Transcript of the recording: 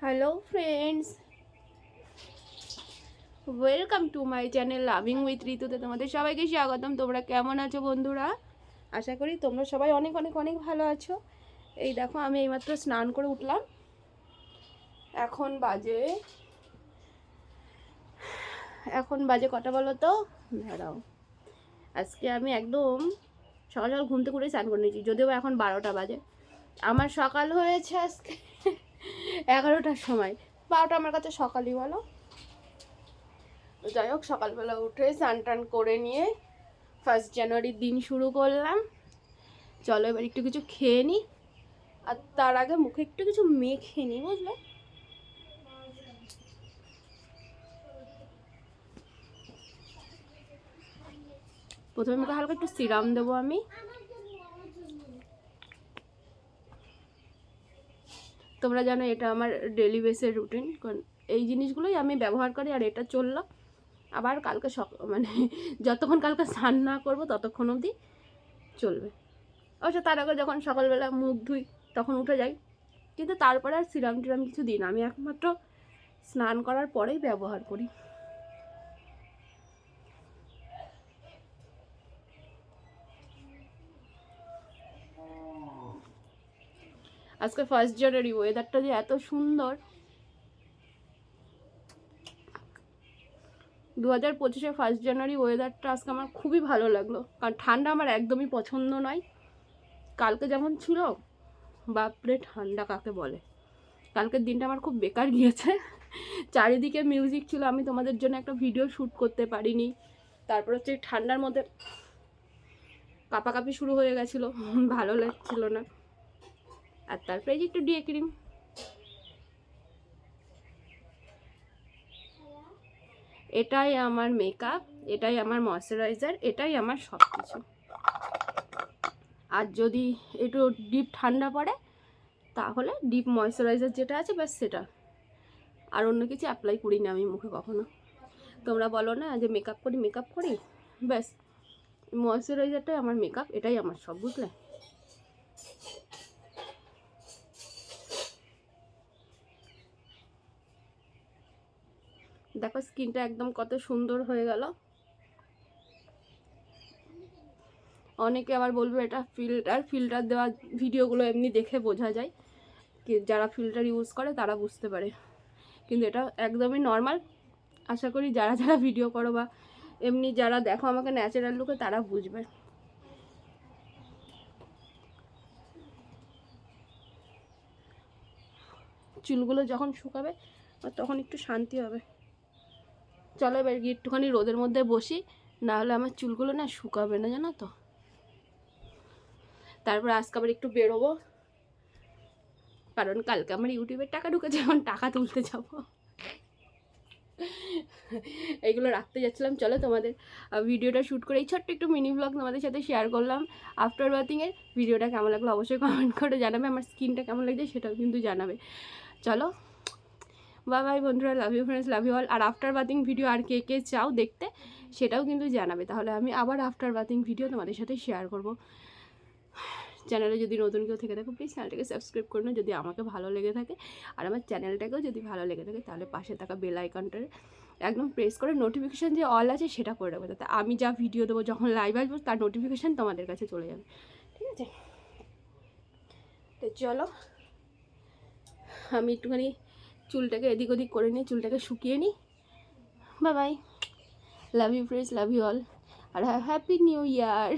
Hello friends, welcome to my channel loving with ঋতুতে তোমাদের সবাইকে স্বাগতম। তোমরা কেমন আছো বন্ধুরা? আশা করি তোমরা সবাই অনেক অনেক অনেক ভালো আছো। এই দেখো, আমি এইমাত্র স্নান করে উঠলাম। এখন বাজে কটা বলো তো? দাঁড়াও, আজকে আমি একদম সকাল সকাল ঘুম থেকে উঠে স্নান করে নিয়েছি, যদিও এখন 12টা বাজে। আমার সকাল হয়েছে আজকে 11টার সময়। 12টা আমার কাছে সকালই বলো। যাই হোক, সকালবেলা উঠে স্নান টান করে নিয়ে 1 জানুয়ারির দিন শুরু করলাম। চলো এবার একটু কিছু খেয়ে নিই, আর তার আগে মুখে একটু কিছু মেখে নিই, বুঝলে? প্রথমে মুখে হালকা একটু সিরাম দেবো আমি। তোমরা জানো এটা আমার ডেলি বেসের রুটিন, কারণ এই জিনিসগুলোই আমি ব্যবহার করি। আর এটা চললো আবার কালকে মানে যতক্ষণ কালকে স্নান না করবো ততক্ষণ অবধি চলবে। অবশ্য তার আগে যখন সকালবেলা মুখ ধুই তখন উঠে যাই, কিন্তু তারপরে আর সিরাম টিরাম কিছু দিই না। আমি একমাত্র স্নান করার পরেই ব্যবহার করি। আজকে 1 জানুয়ারি, ওয়েদারটা যে এত সুন্দর। 2025-এর 1 জানুয়ারি ওয়েদারটা আজকে আমার খুবই ভালো লাগলো, কারণ ঠান্ডা আমার একদমই পছন্দ নয়। কালকে যেমন ছিল, বাপরে ঠান্ডা কাকে বলে। কালকের দিনটা আমার খুব বেকার গিয়েছে। চারিদিকে মিউজিক ছিল, আমি তোমাদের জন্য একটা ভিডিও শ্যুট করতে পারিনি। তারপর হচ্ছে ঠান্ডার মধ্যে কাঁপাকাঁপি শুরু হয়ে গেছিলো, ভালো লাগছিল না। আর তারপরে একটু ডে ক্রিম, এটাই আমার মেকআপ, এটাই আমার ময়শ্চারাইজার, এটাই আমার সব কিছু। আর যদি একটু ডিপ ঠান্ডা পড়ে তাহলে ডিপ ময়শ্চারাইজার যেটা আছে ব্যাস সেটা, আর অন্য কিছু অ্যাপ্লাই করি না আমি মুখে কখনো। তোমরা বলো না যে মেকআপ করি, ব্যাস ময়শ্চারাইজারটাই আমার মেকআপ, এটাই আমার সব, বুঝলে? দেখো স্কিনটা একদম কত সুন্দর হয়ে গেল। অনেকে আবার বলবে এটা ফিল্টার দেওয়া ভিডিওগুলো এমনি দেখে বোঝা যায়, কি যারা ফিল্টার ইউজ করে তারা বুঝতে পারে, কিন্তু এটা একদমই নর্মাল। আশা করি যারা যারা ভিডিও করো বা এমনি যারা দেখো আমাকে ন্যাচারাল লুকে, তারা বুঝবে। চুলগুলো যখন শুকাবে তখন একটু শান্তি হবে। চলো এবার গিয়ে একটুখানি রোদের মধ্যে বসি, না হলে আমার চুলগুলো না শুকাবে না, জানো তো। তারপর আজকে আবার একটু বেরোবো, কারণ কালকে আমার ইউটিউবের টাকা ঢুকেছে, এখন টাকা তুলতে যাবো। এইগুলো রাখতে যাচ্ছিলাম। চলো তোমাদের ভিডিওটা শ্যুট করে এই ছোট্ট একটু মিনি ব্লগ তোমাদের সাথে শেয়ার করলাম আফটার বাথিংয়ের। ভিডিওটা কেমন লাগলো অবশ্যই কমেন্ট করে জানাবে, আমার স্কিনটা কেমন লাগছে সেটাও কিন্তু জানাবে। চলো বাই বাই বন্ধুরা, love you friends, love you all. আর আফটার বাথিং ভিডিও আর কে কে চাও দেখতে সেটাও কিন্তু জানাবে, তাহলে আমি আবার আফটার বাথিং ভিডিও তোমাদের সাথে শেয়ার করব। চ্যানেলে যদি নতুন কেউ থেকে থাকো প্লিজ চ্যানেলটাকে সাবস্ক্রাইব করে নাও যদি আমাকে ভালো লেগে থাকে। আর আমার চ্যানেলটাকেও যদি ভালো লেগে থাকে তাহলে পাশে থাকা বেল আইকনটারে একদম প্রেস করে নোটিফিকেশান যে অল আছে সেটা করে রাখবে, তাতে আমি যা ভিডিও দেবো যখন লাইভ আসবো তার নোটিফিকেশান তোমাদের কাছে চলে যাবে, ঠিক আছে? তো চলো আমি একটুখানি চুলটাকে এদিক ওদিক করে নিই, চুলটাকে শুকিয়ে নিই। Bye bye, love you friends, love you all, আর হ্যাপি নিউ ইয়ার।